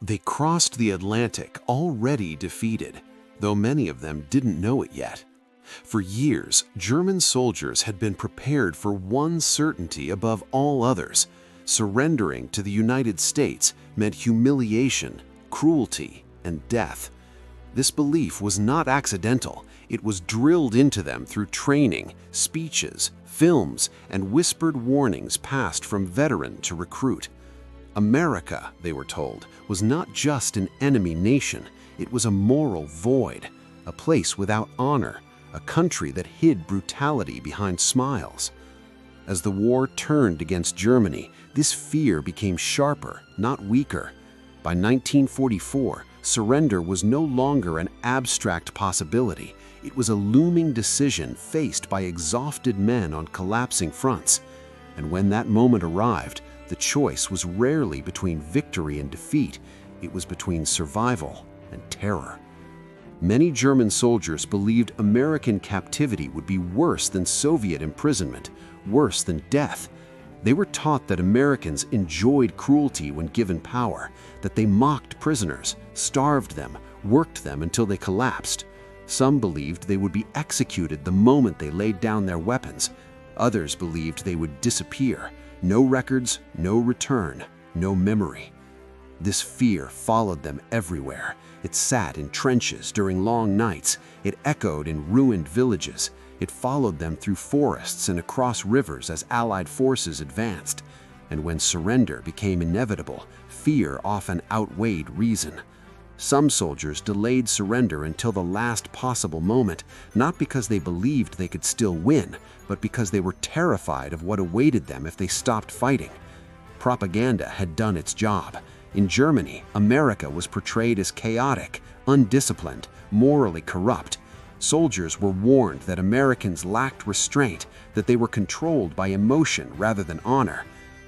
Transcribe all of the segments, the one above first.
They crossed the Atlantic already defeated, though many of them didn't know it yet. For years, German soldiers had been prepared for one certainty above all others: surrendering to the United States meant humiliation, cruelty, and death. This belief was not accidental. It was drilled into them through training, speeches, films, and whispered warnings passed from veteran to recruit. America, they were told, was not just an enemy nation. It was a moral void, a place without honor, a country that hid brutality behind smiles. As the war turned against Germany, this fear became sharper, not weaker. By 1944, surrender was no longer an abstract possibility. It was a looming decision faced by exhausted men on collapsing fronts. And when that moment arrived, the choice was rarely between victory and defeat. It was between survival and terror. Many German soldiers believed American captivity would be worse than Soviet imprisonment, worse than death. They were taught that Americans enjoyed cruelty when given power, that they mocked prisoners, starved them, worked them until they collapsed. Some believed they would be executed the moment they laid down their weapons. Others believed they would disappear. No records, no return, no memory. This fear followed them everywhere. It sat in trenches during long nights. It echoed in ruined villages. It followed them through forests and across rivers as Allied forces advanced. And when surrender became inevitable, fear often outweighed reason. Some soldiers delayed surrender until the last possible moment, not because they believed they could still win, but because they were terrified of what awaited them if they stopped fighting. Propaganda had done its job. In Germany, America was portrayed as chaotic, undisciplined, morally corrupt. Soldiers were warned that Americans lacked restraint, that they were controlled by emotion rather than honor.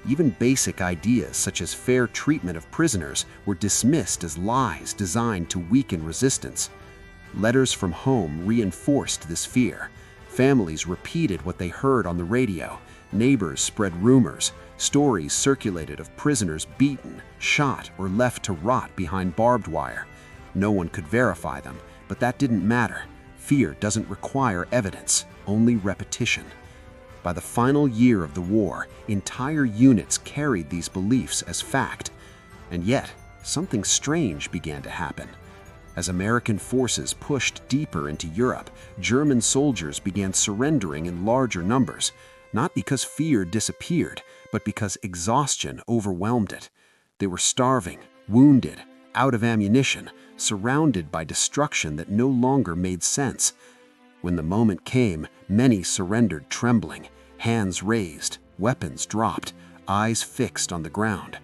Even basic ideas such as fair treatment of prisoners were dismissed as lies designed to weaken resistance. Letters from home reinforced this fear. Families repeated what they heard on the radio. Neighbors spread rumors. Stories circulated of prisoners beaten, shot, or left to rot behind barbed wire. No one could verify them, but that didn't matter. Fear doesn't require evidence, only repetition. By the final year of the war, entire units carried these beliefs as fact. And yet, something strange began to happen. As American forces pushed deeper into Europe, German soldiers began surrendering in larger numbers, not because fear disappeared, but because exhaustion overwhelmed it. They were starving, wounded, out of ammunition, surrounded by destruction that no longer made sense. When the moment came, many surrendered trembling, hands raised, weapons dropped, eyes fixed on the ground.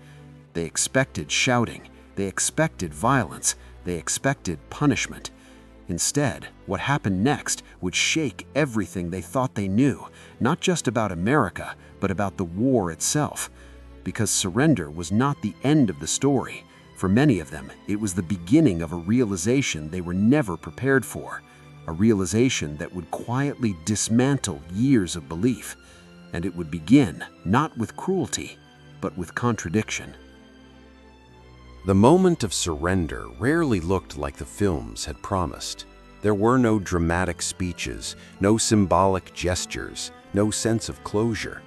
They expected shouting, they expected violence, they expected punishment. Instead, what happened next would shake everything they thought they knew, not just about America, but about the war itself. Because surrender was not the end of the story. For many of them, it was the beginning of a realization they were never prepared for, a realization that would quietly dismantle years of belief. And it would begin not with cruelty, but with contradiction. The moment of surrender rarely looked like the films had promised. There were no dramatic speeches, no symbolic gestures, no sense of closure.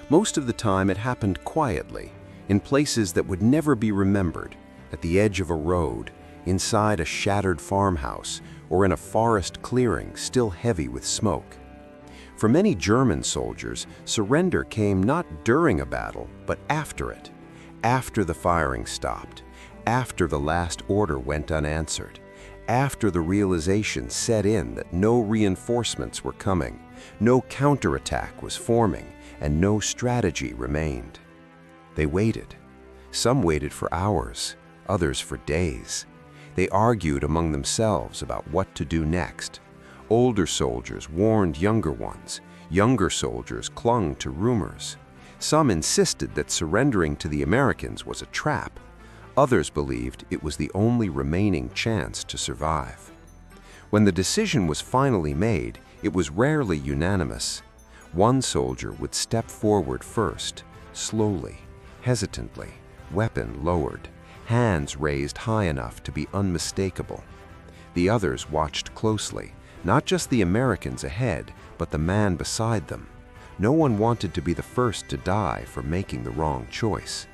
Most of the time it happened quietly, in places that would never be remembered, at the edge of a road, inside a shattered farmhouse, or in a forest clearing still heavy with smoke. For many German soldiers, surrender came not during a battle, but after it, after the firing stopped, after the last order went unanswered, after the realization set in that no reinforcements were coming, no counterattack was forming, and no strategy remained. They waited. Some waited for hours, others for days. They argued among themselves about what to do next. Older soldiers warned younger ones. Younger soldiers clung to rumors. Some insisted that surrendering to the Americans was a trap. Others believed it was the only remaining chance to survive. When the decision was finally made, it was rarely unanimous. One soldier would step forward first, slowly, hesitantly, weapon lowered, hands raised high enough to be unmistakable. The others watched closely, not just the Americans ahead, but the man beside them. No one wanted to be the first to die for making the wrong choice.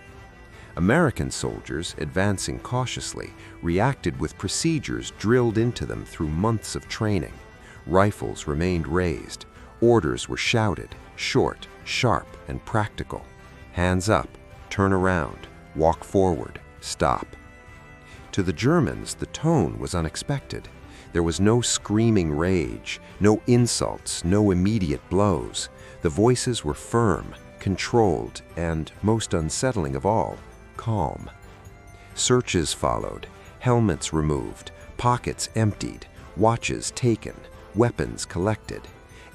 American soldiers, advancing cautiously, reacted with procedures drilled into them through months of training. Rifles remained raised. Orders were shouted, short, sharp, and practical. Hands up, turn around, walk forward, stop. To the Germans, the tone was unexpected. There was no screaming rage, no insults, no immediate blows. The voices were firm, controlled, and, most unsettling of all, calm. Searches followed, helmets removed, pockets emptied, watches taken, weapons collected.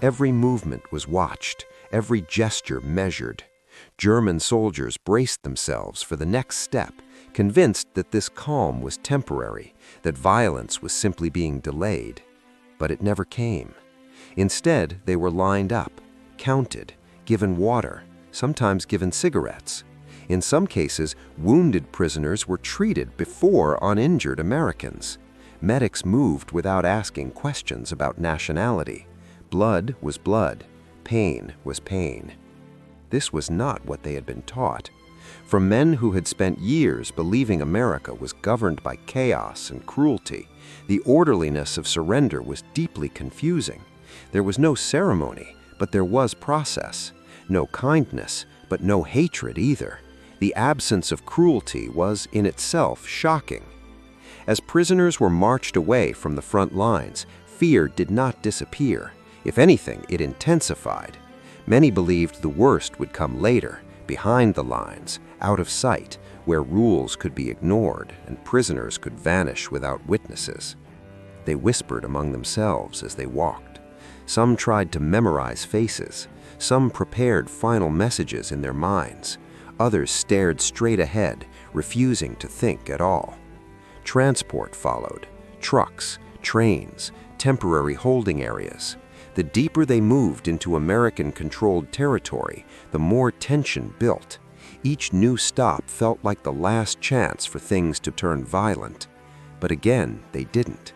Every movement was watched, every gesture measured. German soldiers braced themselves for the next step, convinced that this calm was temporary, that violence was simply being delayed. But it never came. Instead, they were lined up, counted, given water, sometimes given cigarettes. In some cases, wounded prisoners were treated before uninjured Americans. Medics moved without asking questions about nationality. Blood was blood. Pain was pain. This was not what they had been taught. From men who had spent years believing America was governed by chaos and cruelty, the orderliness of surrender was deeply confusing. There was no ceremony, but there was process. No kindness, but no hatred either. The absence of cruelty was in itself shocking. As prisoners were marched away from the front lines, fear did not disappear. If anything, it intensified. Many believed the worst would come later, behind the lines, out of sight, where rules could be ignored and prisoners could vanish without witnesses. They whispered among themselves as they walked. Some tried to memorize faces. Some prepared final messages in their minds. Others stared straight ahead, refusing to think at all. Transport followed. Trucks, trains, temporary holding areas. The deeper they moved into American-controlled territory, the more tension built. Each new stop felt like the last chance for things to turn violent. But again, they didn't.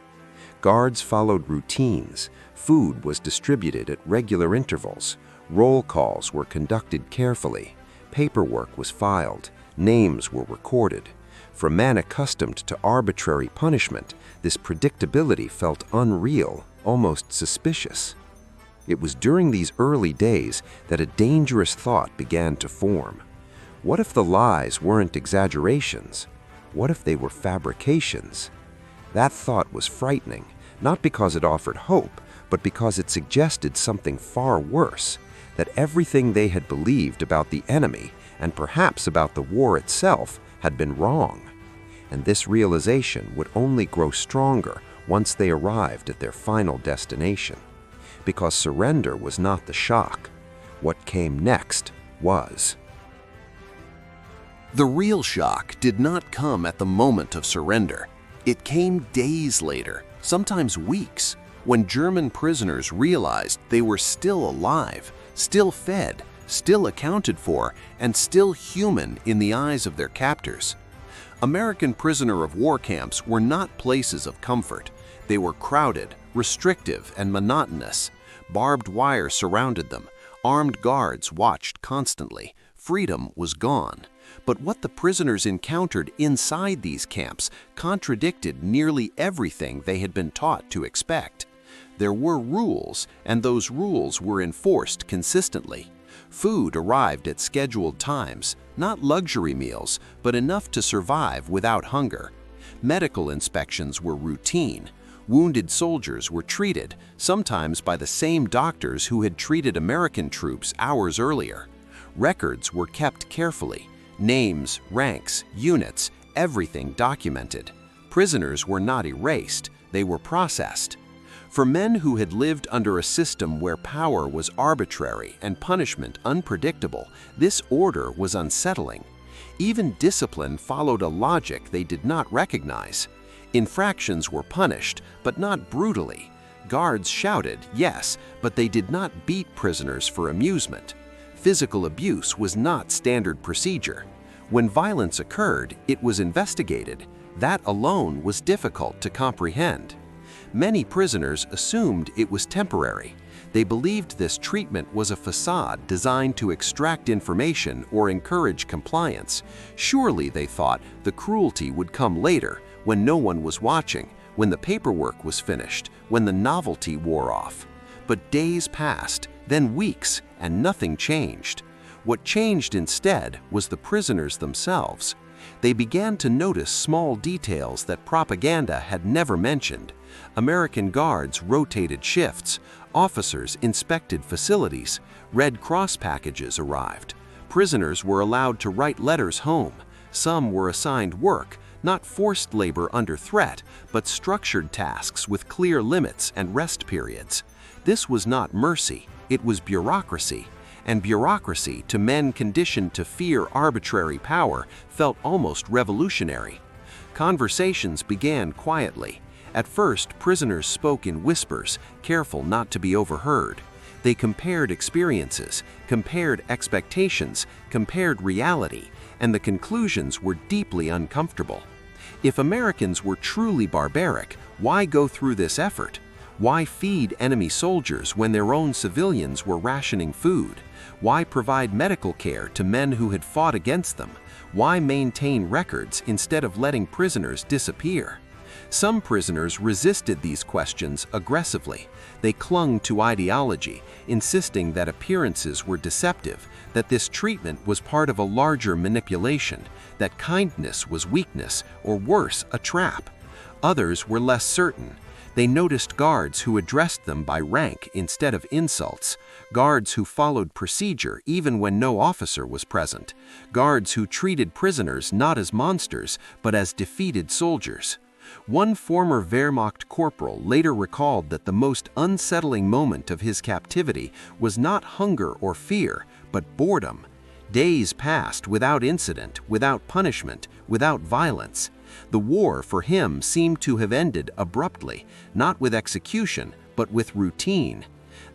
Guards followed routines. Food was distributed at regular intervals. Roll calls were conducted carefully. Paperwork was filed. Names were recorded. For a man accustomed to arbitrary punishment, this predictability felt unreal, almost suspicious. It was during these early days that a dangerous thought began to form. What if the lies weren't exaggerations? What if they were fabrications? That thought was frightening, not because it offered hope, but because it suggested something far worse, that everything they had believed about the enemy, and perhaps about the war itself, had been wrong. And this realization would only grow stronger once they arrived at their final destination. Because surrender was not the shock. What came next was. The real shock did not come at the moment of surrender. It came days later, sometimes weeks, when German prisoners realized they were still alive, still fed, still accounted for, and still human in the eyes of their captors. American prisoner of war camps were not places of comfort. They were crowded, restrictive, and monotonous. Barbed wire surrounded them. Armed guards watched constantly. Freedom was gone. But what the prisoners encountered inside these camps contradicted nearly everything they had been taught to expect. There were rules, and those rules were enforced consistently. Food arrived at scheduled times, not luxury meals, but enough to survive without hunger. Medical inspections were routine. Wounded soldiers were treated, sometimes by the same doctors who had treated American troops hours earlier. Records were kept carefully. Names, ranks, units, everything documented. Prisoners were not erased, they were processed. For men who had lived under a system where power was arbitrary and punishment unpredictable, this order was unsettling. Even discipline followed a logic they did not recognize. Infractions were punished, but not brutally. Guards shouted, yes, but they did not beat prisoners for amusement. Physical abuse was not standard procedure. When violence occurred, it was investigated. That alone was difficult to comprehend. Many prisoners assumed it was temporary. They believed this treatment was a facade designed to extract information or encourage compliance. Surely, they thought, the cruelty would come later, when no one was watching, when the paperwork was finished, when the novelty wore off. But days passed, then weeks, and nothing changed. What changed instead was the prisoners themselves. They began to notice small details that propaganda had never mentioned. American guards rotated shifts, officers inspected facilities, Red Cross packages arrived. Prisoners were allowed to write letters home. Some were assigned work, not forced labor under threat, but structured tasks with clear limits and rest periods. This was not mercy, it was bureaucracy. And bureaucracy, to men conditioned to fear arbitrary power, felt almost revolutionary. Conversations began quietly. At first, prisoners spoke in whispers, careful not to be overheard. They compared experiences, compared expectations, compared reality, and the conclusions were deeply uncomfortable. If Americans were truly barbaric, why go through this effort? Why feed enemy soldiers when their own civilians were rationing food? Why provide medical care to men who had fought against them? Why maintain records instead of letting prisoners disappear? Some prisoners resisted these questions aggressively. They clung to ideology, insisting that appearances were deceptive, that this treatment was part of a larger manipulation, that kindness was weakness, or worse, a trap. Others were less certain. They noticed guards who addressed them by rank instead of insults, guards who followed procedure even when no officer was present, guards who treated prisoners not as monsters but as defeated soldiers. One former Wehrmacht corporal later recalled that the most unsettling moment of his captivity was not hunger or fear, but boredom. Days passed without incident, without punishment, without violence. The war for him seemed to have ended abruptly, not with execution, but with routine.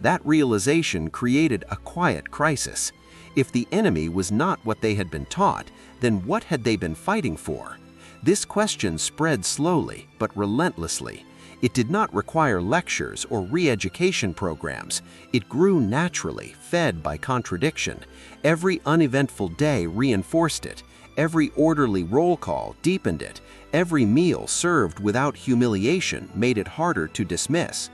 That realization created a quiet crisis. If the enemy was not what they had been taught, then what had they been fighting for? This question spread slowly, but relentlessly. It did not require lectures or re-education programs. It grew naturally, fed by contradiction. Every uneventful day reinforced it. Every orderly roll call deepened it. Every meal served without humiliation made it harder to dismiss.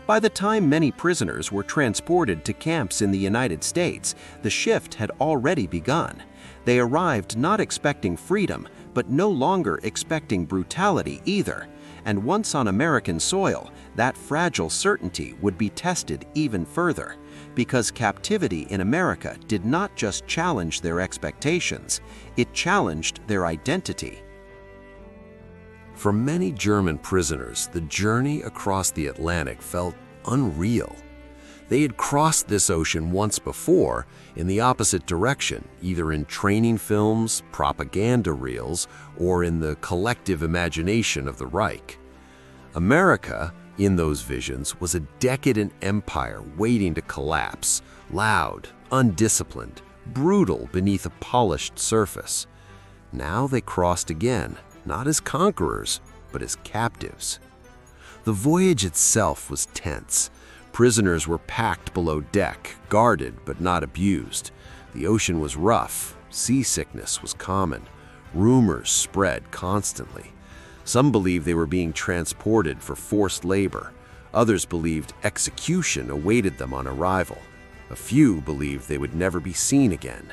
By the time many prisoners were transported to camps in the United States, the shift had already begun. They arrived not expecting freedom, but no longer expecting brutality either. And once on American soil, that fragile certainty would be tested even further. Because captivity in America did not just challenge their expectations, it challenged their identity. For many German prisoners, the journey across the Atlantic felt unreal. They had crossed this ocean once before in the opposite direction, either in training films, propaganda reels, or in the collective imagination of the Reich. America, in those visions, was a decadent empire waiting to collapse, loud, undisciplined, brutal beneath a polished surface. Now they crossed again, not as conquerors, but as captives. The voyage itself was tense. Prisoners were packed below deck, guarded but not abused. The ocean was rough, seasickness was common. Rumors spread constantly. Some believed they were being transported for forced labor. Others believed execution awaited them on arrival. A few believed they would never be seen again.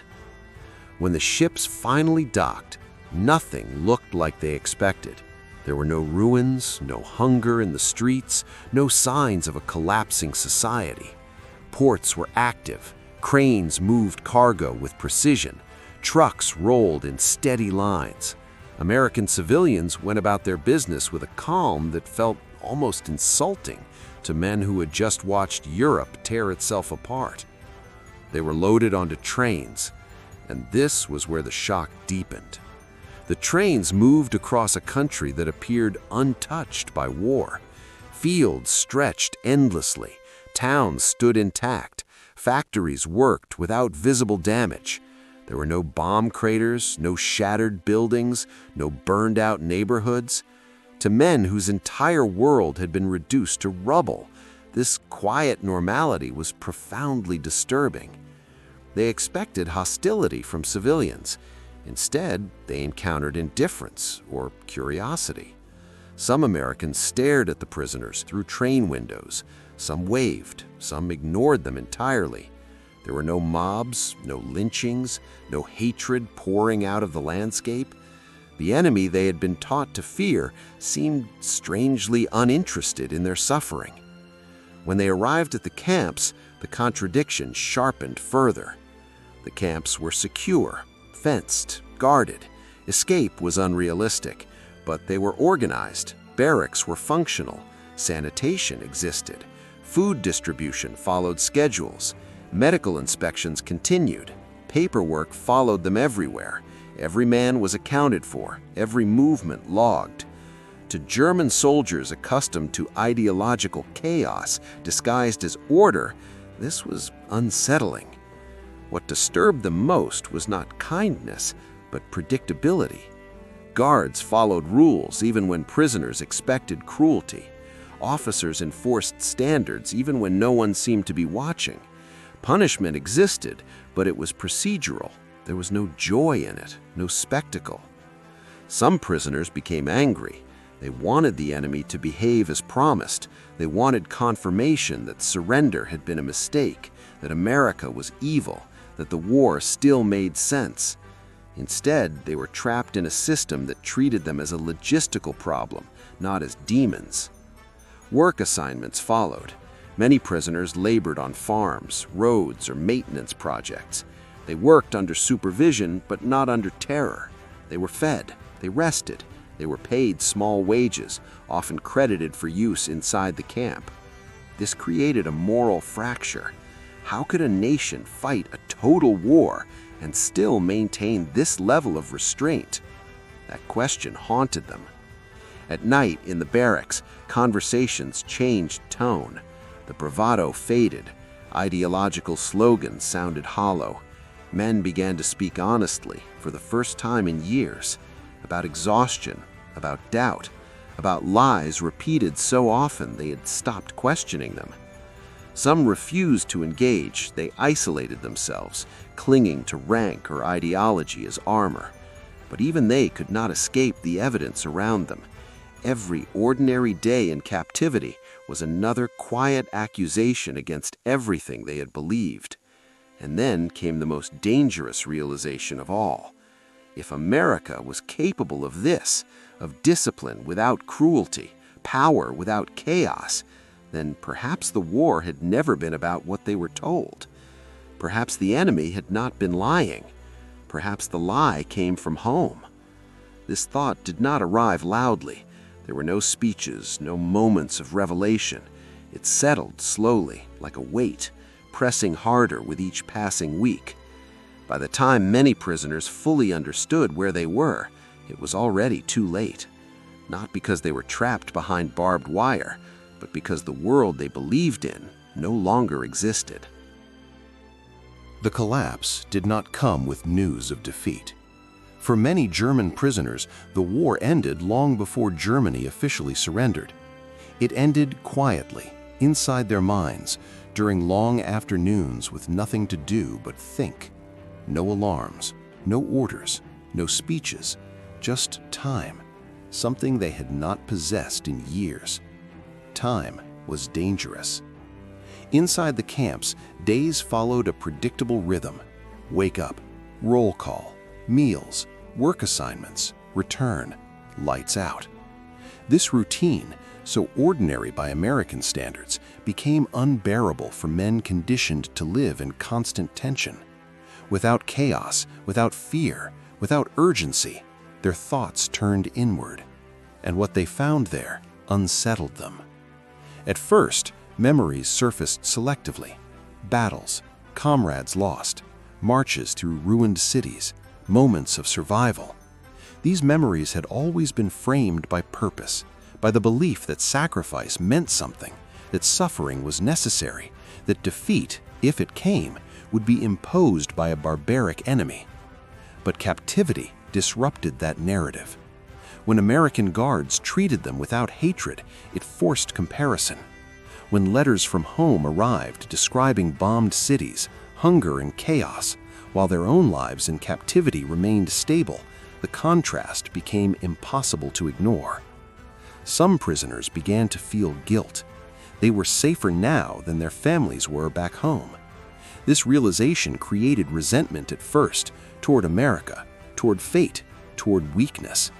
When the ships finally docked, nothing looked like they expected. There were no ruins, no hunger in the streets, no signs of a collapsing society. Ports were active. Cranes moved cargo with precision. Trucks rolled in steady lines. American civilians went about their business with a calm that felt almost insulting to men who had just watched Europe tear itself apart. They were loaded onto trains, and this was where the shock deepened. The trains moved across a country that appeared untouched by war. Fields stretched endlessly. Towns stood intact. Factories worked without visible damage. There were no bomb craters, no shattered buildings, no burned-out neighborhoods. To men whose entire world had been reduced to rubble, this quiet normality was profoundly disturbing. They expected hostility from civilians. Instead, they encountered indifference or curiosity. Some Americans stared at the prisoners through train windows. Some waved, some ignored them entirely. There were no mobs, no lynchings, no hatred pouring out of the landscape. The enemy they had been taught to fear seemed strangely uninterested in their suffering. When they arrived at the camps, the contradiction sharpened further. The camps were secure, fenced, guarded. Escape was unrealistic, but they were organized. Barracks were functional. Sanitation existed. Food distribution followed schedules. Medical inspections continued. Paperwork followed them everywhere. Every man was accounted for, every movement logged. To German soldiers accustomed to ideological chaos disguised as order, this was unsettling. What disturbed them most was not kindness, but predictability. Guards followed rules even when prisoners expected cruelty. Officers enforced standards even when no one seemed to be watching. Punishment existed, but it was procedural. There was no joy in it, no spectacle. Some prisoners became angry. They wanted the enemy to behave as promised. They wanted confirmation that surrender had been a mistake, that America was evil, that the war still made sense. Instead, they were trapped in a system that treated them as a logistical problem, not as demons. Work assignments followed. Many prisoners labored on farms, roads, or maintenance projects. They worked under supervision, but not under terror. They were fed, they rested, they were paid small wages, often credited for use inside the camp. This created a moral fracture. How could a nation fight a total war and still maintain this level of restraint? That question haunted them. At night in the barracks, conversations changed tone. The bravado faded. Ideological slogans sounded hollow. Men began to speak honestly, for the first time in years, about exhaustion, about doubt, about lies repeated so often they had stopped questioning them. Some refused to engage. They isolated themselves, clinging to rank or ideology as armor. But even they could not escape the evidence around them. Every ordinary day in captivity was another quiet accusation against everything they had believed. And then came the most dangerous realization of all. If America was capable of this, of discipline without cruelty, power without chaos, then perhaps the war had never been about what they were told. Perhaps the enemy had not been lying. Perhaps the lie came from home. This thought did not arrive loudly. There were no speeches, no moments of revelation. It settled slowly, like a weight, pressing harder with each passing week. By the time many prisoners fully understood where they were, it was already too late. Not because they were trapped behind barbed wire, but because the world they believed in no longer existed. The collapse did not come with news of defeat. For many German prisoners, the war ended long before Germany officially surrendered. It ended quietly, inside their minds, during long afternoons with nothing to do but think. No alarms, no orders, no speeches, just time, something they had not possessed in years. Time was dangerous. Inside the camps, days followed a predictable rhythm. Wake up, roll call, meals, work assignments, return, lights out. This routine, so ordinary by American standards, became unbearable for men conditioned to live in constant tension. Without chaos, without fear, without urgency, their thoughts turned inward, and what they found there unsettled them. At first, memories surfaced selectively. Battles, comrades lost, marches through ruined cities, moments of survival. These memories had always been framed by purpose, by the belief that sacrifice meant something, that suffering was necessary, that defeat, if it came, would be imposed by a barbaric enemy. But captivity disrupted that narrative. When American guards treated them without hatred, it forced comparison. When letters from home arrived describing bombed cities, hunger and chaos, while their own lives in captivity remained stable, the contrast became impossible to ignore. Some prisoners began to feel guilt. They were safer now than their families were back home. This realization created resentment at first toward America, toward fate, toward weakness.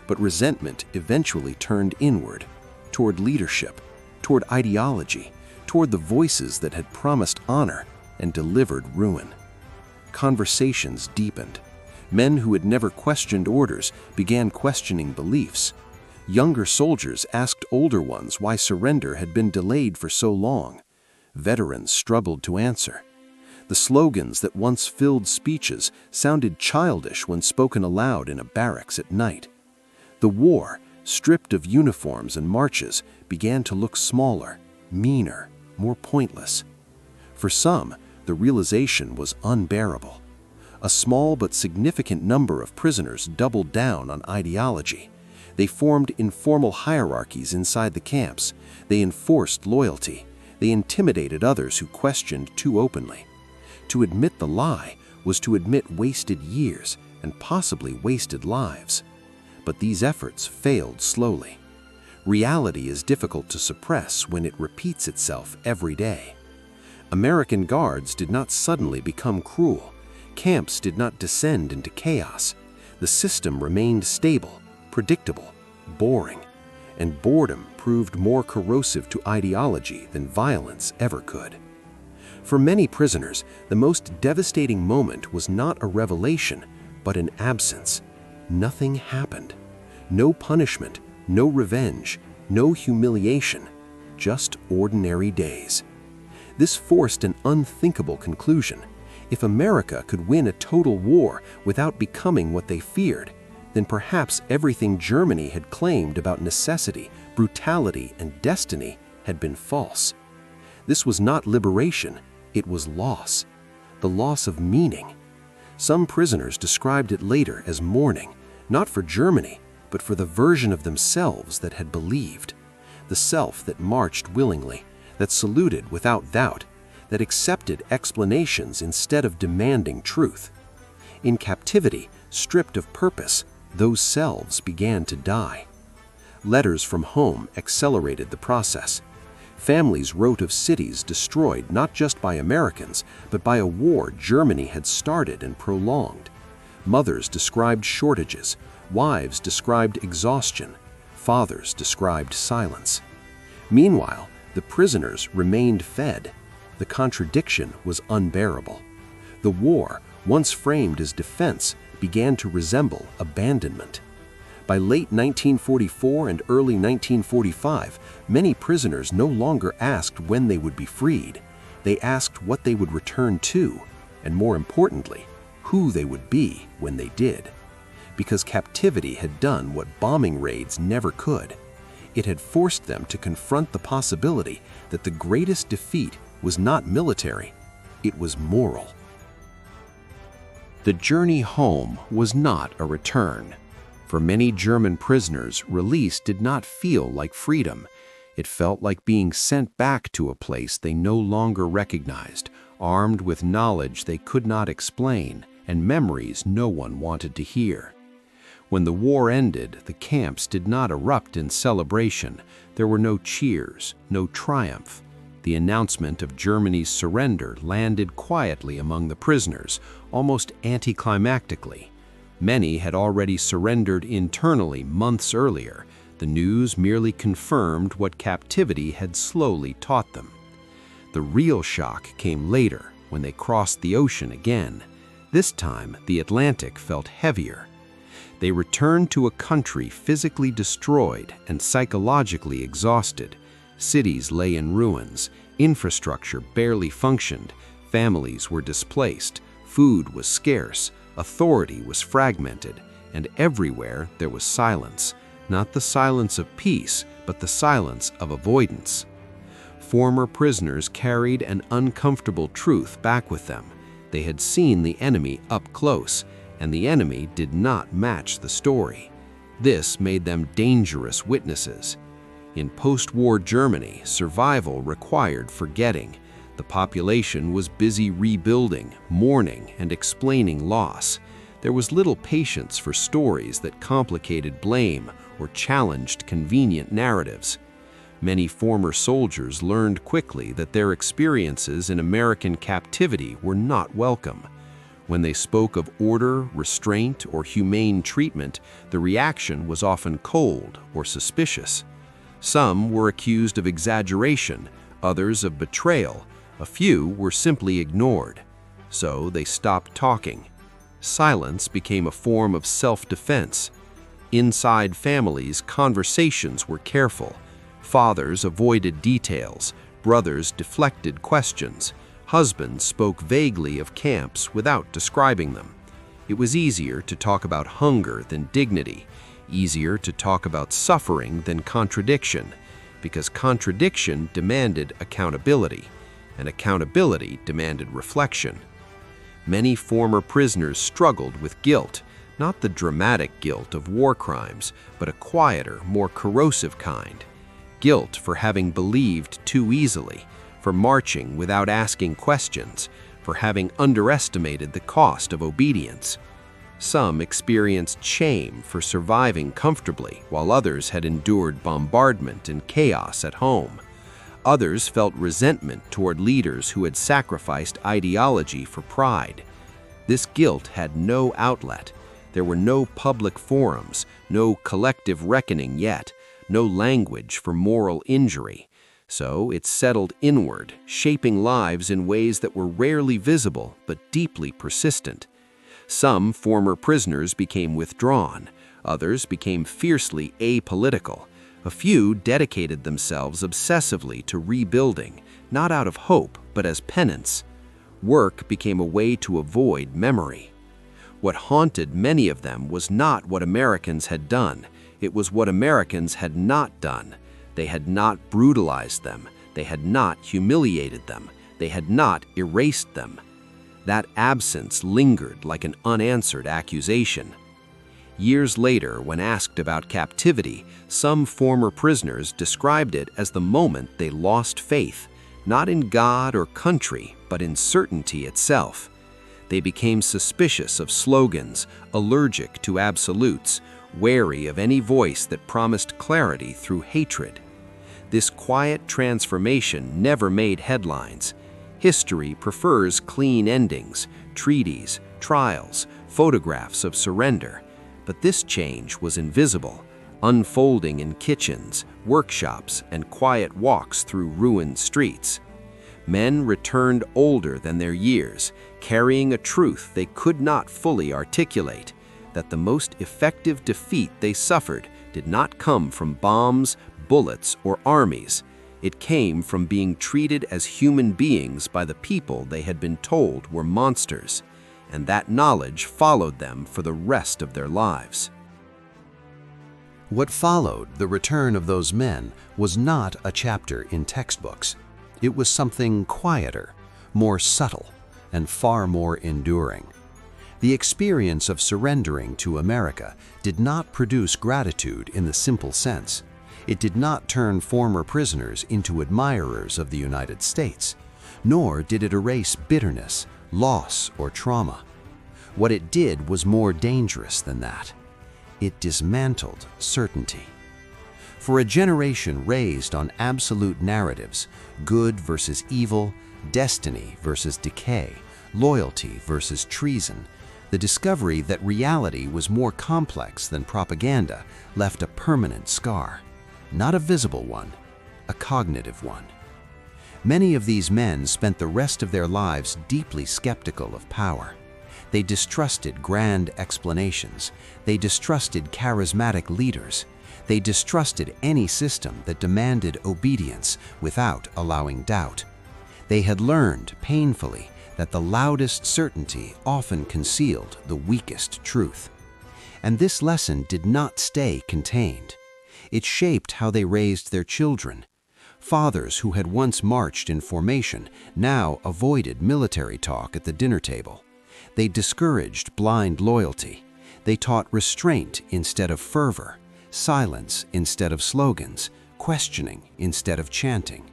But resentment eventually turned inward, toward leadership, toward ideology, toward the voices that had promised honor and delivered ruin. Conversations deepened. Men who had never questioned orders began questioning beliefs. Younger soldiers asked older ones why surrender had been delayed for so long. Veterans struggled to answer. The slogans that once filled speeches sounded childish when spoken aloud in a barracks at night. The war, stripped of uniforms and marches, began to look smaller, meaner, more pointless. For some, the realization was unbearable. A small but significant number of prisoners doubled down on ideology. They formed informal hierarchies inside the camps. They enforced loyalty. They intimidated others who questioned too openly. To admit the lie was to admit wasted years and possibly wasted lives. But these efforts failed slowly. Reality is difficult to suppress when it repeats itself every day. American guards did not suddenly become cruel. Camps did not descend into chaos. The system remained stable, predictable, boring, and boredom proved more corrosive to ideology than violence ever could. For many prisoners, the most devastating moment was not a revelation, but an absence. Nothing happened. No punishment, no revenge, no humiliation, just ordinary days. This forced an unthinkable conclusion. If America could win a total war without becoming what they feared, then perhaps everything Germany had claimed about necessity, brutality, and destiny had been false. This was not liberation, it was loss. The loss of meaning. Some prisoners described it later as mourning, not for Germany, but for the version of themselves that had believed. The self that marched willingly, that saluted without doubt, that accepted explanations instead of demanding truth. In captivity, stripped of purpose, those selves began to die. Letters from home accelerated the process. Families wrote of cities destroyed not just by Americans, but by a war Germany had started and prolonged. Mothers described shortages, wives described exhaustion, fathers described silence. Meanwhile, the prisoners remained fed. The contradiction was unbearable. The war, once framed as defense, began to resemble abandonment. By late 1944 and early 1945, many prisoners no longer asked when they would be freed. They asked what they would return to, and more importantly, who they would be when they did. Because captivity had done what bombing raids never could. It had forced them to confront the possibility that the greatest defeat was not military, it was moral. The journey home was not a return. For many German prisoners, release did not feel like freedom. It felt like being sent back to a place they no longer recognized, armed with knowledge they could not explain and memories no one wanted to hear. When the war ended, the camps did not erupt in celebration. There were no cheers, no triumph. The announcement of Germany's surrender landed quietly among the prisoners, almost anticlimactically. Many had already surrendered internally months earlier. The news merely confirmed what captivity had slowly taught them. The real shock came later, when they crossed the ocean again. This time, the Atlantic felt heavier. They returned to a country physically destroyed and psychologically exhausted. Cities lay in ruins, infrastructure barely functioned, families were displaced, food was scarce, authority was fragmented, and everywhere there was silence, not the silence of peace, but the silence of avoidance. Former prisoners carried an uncomfortable truth back with them. They had seen the enemy up close, and the enemy did not match the story. This made them dangerous witnesses. In post-war Germany, survival required forgetting. The population was busy rebuilding, mourning, and explaining loss. There was little patience for stories that complicated blame or challenged convenient narratives. Many former soldiers learned quickly that their experiences in American captivity were not welcome. When they spoke of order, restraint, or humane treatment, the reaction was often cold or suspicious. Some were accused of exaggeration, others of betrayal, a few were simply ignored. So they stopped talking. Silence became a form of self-defense. Inside families, conversations were careful. Fathers avoided details, brothers deflected questions, husbands spoke vaguely of camps without describing them. It was easier to talk about hunger than dignity, easier to talk about suffering than contradiction, because contradiction demanded accountability, and accountability demanded reflection. Many former prisoners struggled with guilt, not the dramatic guilt of war crimes, but a quieter, more corrosive kind. Guilt for having believed too easily, for marching without asking questions, for having underestimated the cost of obedience. Some experienced shame for surviving comfortably, while others had endured bombardment and chaos at home. Others felt resentment toward leaders who had sacrificed ideology for pride. This guilt had no outlet. There were no public forums, no collective reckoning yet, no language for moral injury. So it settled inward, shaping lives in ways that were rarely visible but deeply persistent. Some former prisoners became withdrawn, others became fiercely apolitical. A few dedicated themselves obsessively to rebuilding, not out of hope but as penance. Work became a way to avoid memory. What haunted many of them was not what Americans had done, it was what Americans had not done. They had not brutalized them, they had not humiliated them, they had not erased them. That absence lingered like an unanswered accusation. Years later, when asked about captivity, some former prisoners described it as the moment they lost faith, not in God or country, but in certainty itself. They became suspicious of slogans, allergic to absolutes, wary of any voice that promised clarity through hatred. This quiet transformation never made headlines. History prefers clean endings, treaties, trials, photographs of surrender. But this change was invisible, unfolding in kitchens, workshops, and quiet walks through ruined streets. Men returned older than their years, carrying a truth they could not fully articulate, that the most effective defeat they suffered did not come from bombs, bullets, or armies. It came from being treated as human beings by the people they had been told were monsters, and that knowledge followed them for the rest of their lives. What followed the return of those men was not a chapter in textbooks. It was something quieter, more subtle, and far more enduring. The experience of surrendering to America did not produce gratitude in the simple sense. It did not turn former prisoners into admirers of the United States, nor did it erase bitterness, loss, or trauma. What it did was more dangerous than that. It dismantled certainty. For a generation raised on absolute narratives, good versus evil, destiny versus decay, loyalty versus treason, the discovery that reality was more complex than propaganda left a permanent scar. Not a visible one, a cognitive one. Many of these men spent the rest of their lives deeply skeptical of power. They distrusted grand explanations. They distrusted charismatic leaders. They distrusted any system that demanded obedience without allowing doubt. They had learned painfully that the loudest certainty often concealed the weakest truth. And this lesson did not stay contained. It shaped how they raised their children. Fathers who had once marched in formation now avoided military talk at the dinner table. They discouraged blind loyalty. They taught restraint instead of fervor, silence instead of slogans, questioning instead of chanting.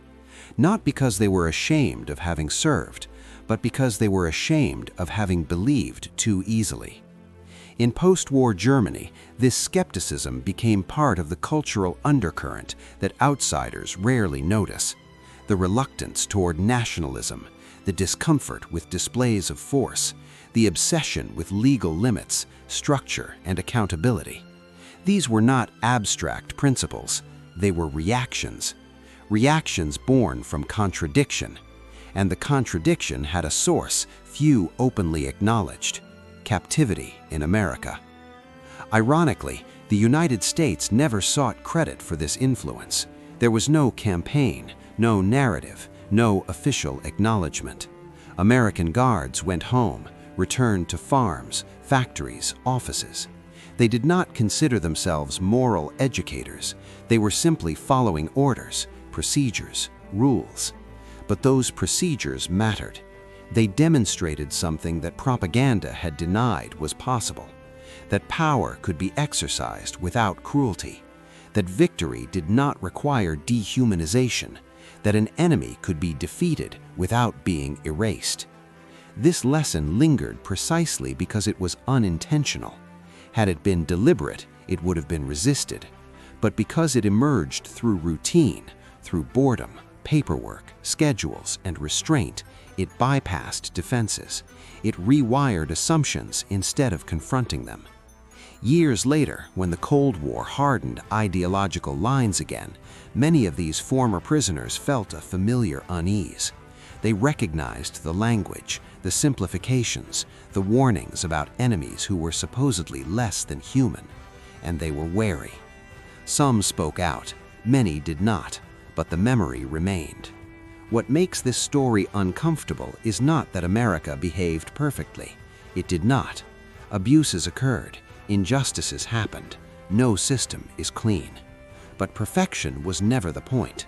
Not because they were ashamed of having served, but because they were ashamed of having believed too easily. In post-war Germany, this skepticism became part of the cultural undercurrent that outsiders rarely notice. The reluctance toward nationalism, the discomfort with displays of force, the obsession with legal limits, structure, and accountability. These were not abstract principles, they were reactions. Reactions born from contradiction. And the contradiction had a source few openly acknowledged: captivity in America. Ironically, the United States never sought credit for this influence. There was no campaign, no narrative, no official acknowledgement. American guards went home, returned to farms, factories, offices. They did not consider themselves moral educators. They were simply following orders, procedures, rules. But those procedures mattered. They demonstrated something that propaganda had denied was possible: that power could be exercised without cruelty, that victory did not require dehumanization, that an enemy could be defeated without being erased. This lesson lingered precisely because it was unintentional. Had it been deliberate, it would have been resisted. But because it emerged through routine, through boredom, paperwork, schedules, and restraint, it bypassed defenses. It rewired assumptions instead of confronting them. Years later, when the Cold War hardened ideological lines again, many of these former prisoners felt a familiar unease. They recognized the language, the simplifications, the warnings about enemies who were supposedly less than human, and they were wary. Some spoke out, many did not, but the memory remained. What makes this story uncomfortable is not that America behaved perfectly. It did not. Abuses occurred, injustices happened, no system is clean. But perfection was never the point.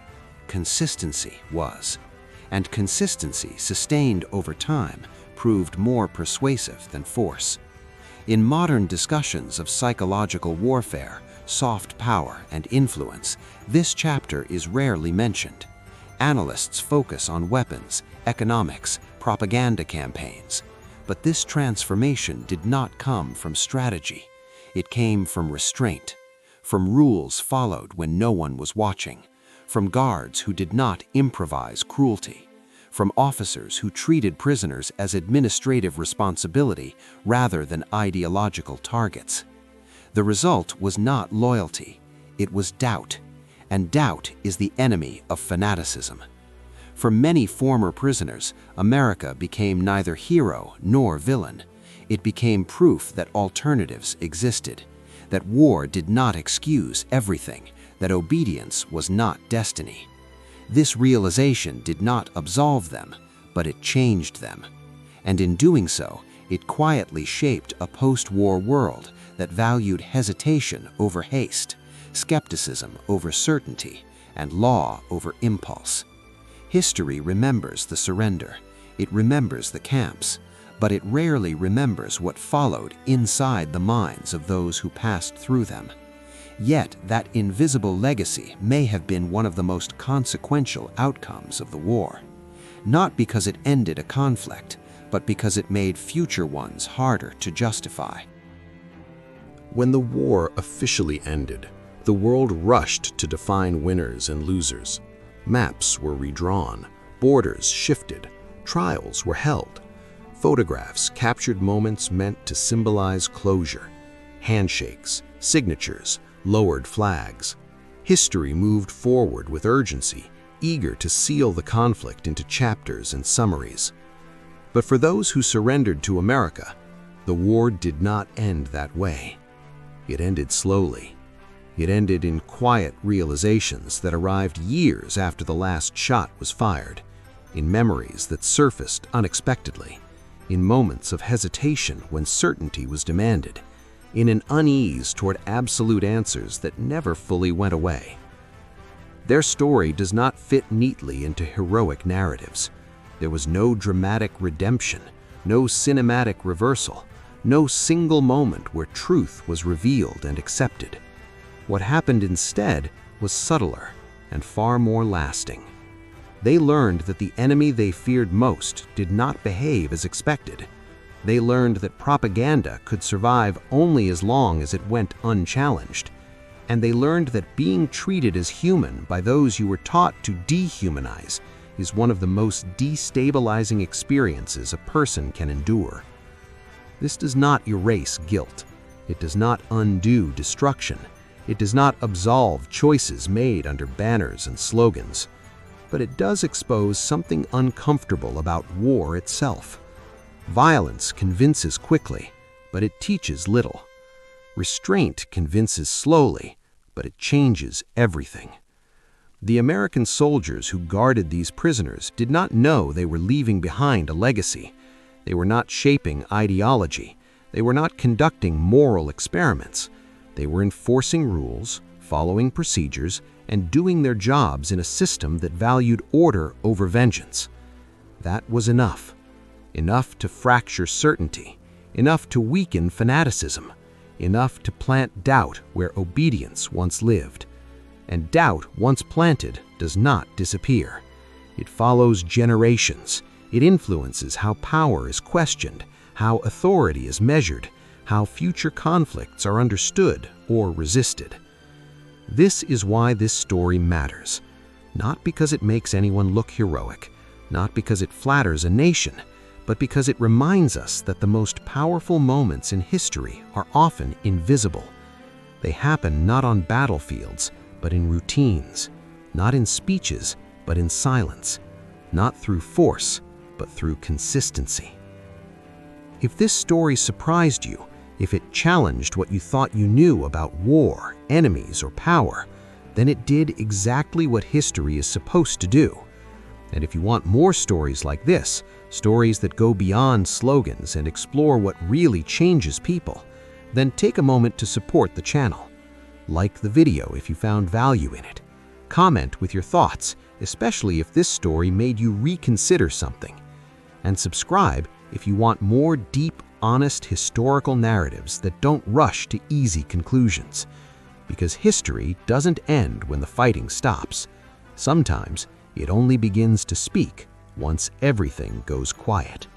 Consistency was. And consistency sustained over time proved more persuasive than force. In modern discussions of psychological warfare, soft power, and influence, this chapter is rarely mentioned. Analysts focus on weapons, economics, propaganda campaigns. But this transformation did not come from strategy. It came from restraint, from rules followed when no one was watching, from guards who did not improvise cruelty, from officers who treated prisoners as administrative responsibility rather than ideological targets. The result was not loyalty, it was doubt, and doubt is the enemy of fanaticism. For many former prisoners, America became neither hero nor villain. It became proof that alternatives existed, that war did not excuse everything, that obedience was not destiny. This realization did not absolve them, but it changed them. And in doing so, it quietly shaped a post-war world that valued hesitation over haste, skepticism over certainty, and law over impulse. History remembers the surrender. It remembers the camps, but it rarely remembers what followed inside the minds of those who passed through them. Yet that invisible legacy may have been one of the most consequential outcomes of the war. Not because it ended a conflict, but because it made future ones harder to justify. When the war officially ended, the world rushed to define winners and losers. Maps were redrawn, borders shifted, trials were held. Photographs captured moments meant to symbolize closure. Handshakes, signatures, lowered flags. History moved forward with urgency, eager to seal the conflict into chapters and summaries. But for those who surrendered to America, the war did not end that way. It ended slowly. It ended in quiet realizations that arrived years after the last shot was fired, in memories that surfaced unexpectedly, in moments of hesitation when certainty was demanded, in an unease toward absolute answers that never fully went away. Their story does not fit neatly into heroic narratives. There was no dramatic redemption, no cinematic reversal, no single moment where truth was revealed and accepted. What happened instead was subtler and far more lasting. They learned that the enemy they feared most did not behave as expected. They learned that propaganda could survive only as long as it went unchallenged. And they learned that being treated as human by those you were taught to dehumanize is one of the most destabilizing experiences a person can endure. This does not erase guilt. It does not undo destruction. It does not absolve choices made under banners and slogans. But it does expose something uncomfortable about war itself. Violence convinces quickly, but it teaches little. Restraint convinces slowly, but it changes everything. The American soldiers who guarded these prisoners did not know they were leaving behind a legacy. They were not shaping ideology. They were not conducting moral experiments. They were enforcing rules, following procedures, and doing their jobs in a system that valued order over vengeance. That was enough. Enough to fracture certainty. Enough to weaken fanaticism. Enough to plant doubt where obedience once lived. And doubt, once planted, does not disappear. It follows generations. It influences how power is questioned, how authority is measured, how future conflicts are understood or resisted. This is why this story matters. Not because it makes anyone look heroic, not because it flatters a nation, but because it reminds us that the most powerful moments in history are often invisible. They happen not on battlefields, but in routines, not in speeches, but in silence, not through force, but through consistency. If this story surprised you, if it challenged what you thought you knew about war, enemies, or power, then it did exactly what history is supposed to do. And if you want more stories like this, stories that go beyond slogans and explore what really changes people, then take a moment to support the channel. Like the video if you found value in it. Comment with your thoughts, especially if this story made you reconsider something. And subscribe if you want more deep, honest historical narratives that don't rush to easy conclusions. Because history doesn't end when the fighting stops. Sometimes it only begins to speak once everything goes quiet.